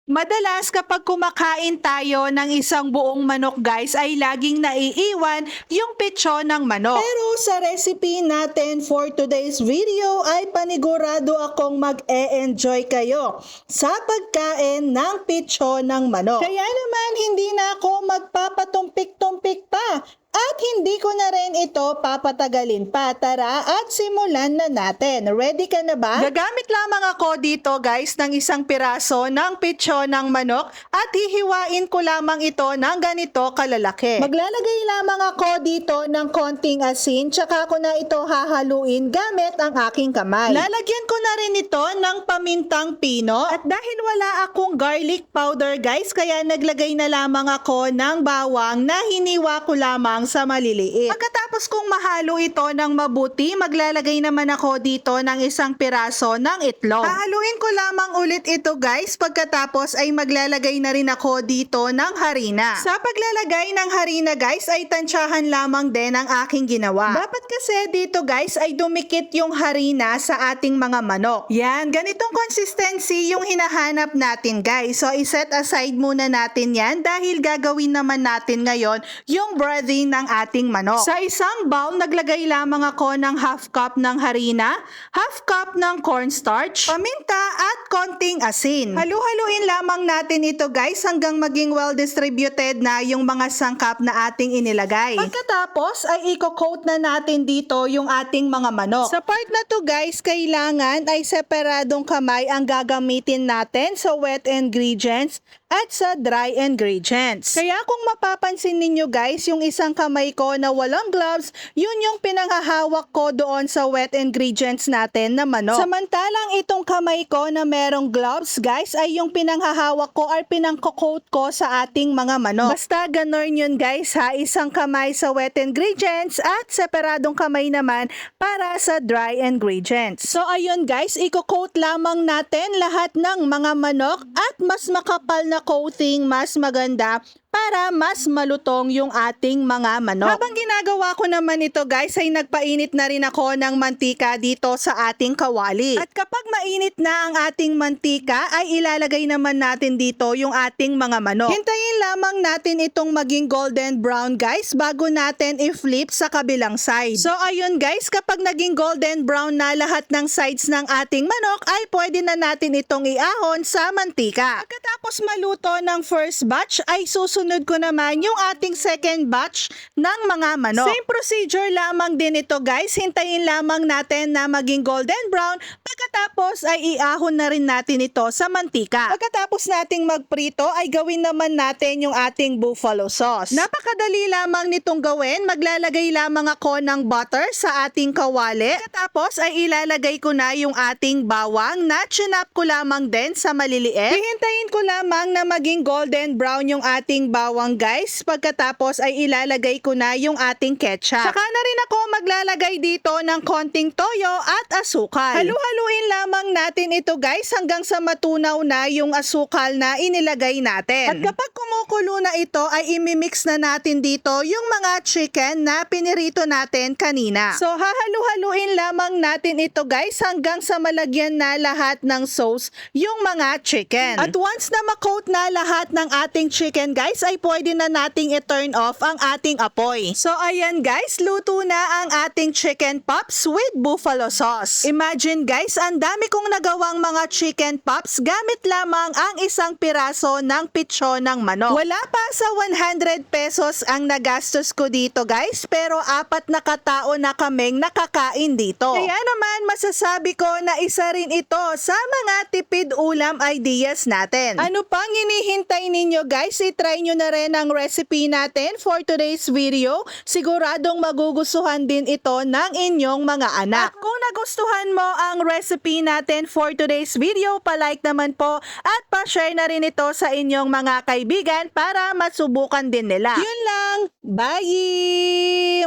Madalas kapag kumakain tayo ng isang buong manok guys ay laging naiiwan yung pitsyon ng manok. Pero sa recipe natin for today's video ay panigurado akong mag-e-enjoy kayo sa pagkain ng pitsyon ng manok. Kaya naman hindi na ako magpapatumpik-tumpik pa. At hindi ko na rin ito papatagalin pa. Tara at simulan na natin. Ready ka na ba? Gagamit lamang ako dito guys ng isang piraso ng pitsyon ng manok at hihiwain ko lamang ito ng ganito kalalaki. Maglalagay lamang ako dito ng konting asin tsaka ko na ito hahaluin gamit ang aking kamay. Lalagyan ko na rin ito ng pamintang pino at dahil wala akong garlic powder guys kaya naglagay na lamang ako ng bawang na hiniwa ko lamang sa maliliit. Pagkatapos kong mahalo ito ng mabuti, maglalagay naman ako dito ng isang piraso ng itlog. Hahaluin ko lamang ulit ito guys, pagkatapos ay maglalagay na rin ako dito ng harina. Sa paglalagay ng harina guys ay tansyahan lamang din ang aking ginawa. Dapat kasi dito guys ay dumikit yung harina sa ating mga manok. Yan, ganitong consistency yung hinahanap natin guys. So iset aside muna natin yan dahil gagawin naman natin ngayon yung brothing ng ating manok. Sa isang bowl, naglagay lamang ako ng half cup ng harina, half cup ng cornstarch, paminta at konting asin. Halu-haluin lamang natin ito guys hanggang maging well distributed na yung mga sangkap na ating inilagay. Pagkatapos ay i-coat na natin dito yung ating mga manok. Sa part na to guys, kailangan ay separadong kamay ang gagamitin natin sa wet ingredients at sa dry ingredients. Kaya kung mapapansin ninyo guys, yung isang kamay ko na walang gloves, yun yung pinanghahawak ko doon sa wet ingredients natin na manok. Samantalang itong kamay ko na merong gloves guys, ay yung pinanghahawak ko or pinangko-coat ko sa ating mga manok. Basta ganon yun guys ha, isang kamay sa wet ingredients at separadong kamay naman para sa dry ingredients. So ayun guys, i-coat lamang natin lahat ng mga manok at mas makapal na coating mas maganda para mas malutong yung ating mga manok. Habang ginagawa ko naman ito guys ay nagpainit na rin ako ng mantika dito sa ating kawali. At kapag mainit na ang ating mantika ay ilalagay naman natin dito yung ating mga manok. Hintayin lamang natin itong maging golden brown guys bago natin i-flip sa kabilang side. So ayun guys, kapag naging golden brown na lahat ng sides ng ating manok ay pwede na natin itong iahon sa mantika. Pagkatapos maluto ng first batch ay susunod ko naman yung ating second batch ng mga manok. Same procedure lamang din ito guys. Hintayin lamang natin na maging golden brown. Pagkatapos ay iahon na rin natin ito sa mantika. Pagkatapos nating magprito ay gawin naman natin yung ating buffalo sauce. Napakadali lamang nitong gawin. Maglalagay lamang ako ng butter sa ating kawali. Pagkatapos ay ilalagay ko na yung ating bawang na chinap ko lamang din sa maliliit. Hihintayin ko lamang na maging golden brown yung ating bawang guys. Pagkatapos ay ilalagay ko na yung ating ketchup. Saka na rin ako maglalagay dito ng konting toyo at asukal. Halu-haluin lamang natin ito guys hanggang sa matunaw na yung asukal na inilagay natin. At kapag kumukulo na ito ay imimix na natin dito yung mga chicken na pinirito natin kanina. So hahalu-haluin lamang natin ito guys hanggang sa malagyan na lahat ng sauce yung mga chicken. At once na makoat na lahat ng ating chicken guys ay pwede na nating i-turn off ang ating apoy. So ayan guys, luto na ang ating chicken pops with buffalo sauce. Imagine guys, ang dami kong nagawang mga chicken pops gamit lamang ang isang piraso ng pitsyon ng manok. Wala pa sa 100 pesos ang nagastos ko dito guys, pero 4 na katao na kaming nakakain dito. Kaya naman masasabi ko na isa rin ito sa mga tipid ulam ideas natin. Ano pang hinihintay ninyo guys? I-try nyo na rin ang recipe natin for today's video. Siguradong magugustuhan din ito ng inyong mga anak. At kung nagustuhan mo ang recipe natin for today's video, palike naman po at pa-share na rin ito sa inyong mga kaibigan para masubukan din nila. Yun lang. Bye!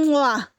Mwah!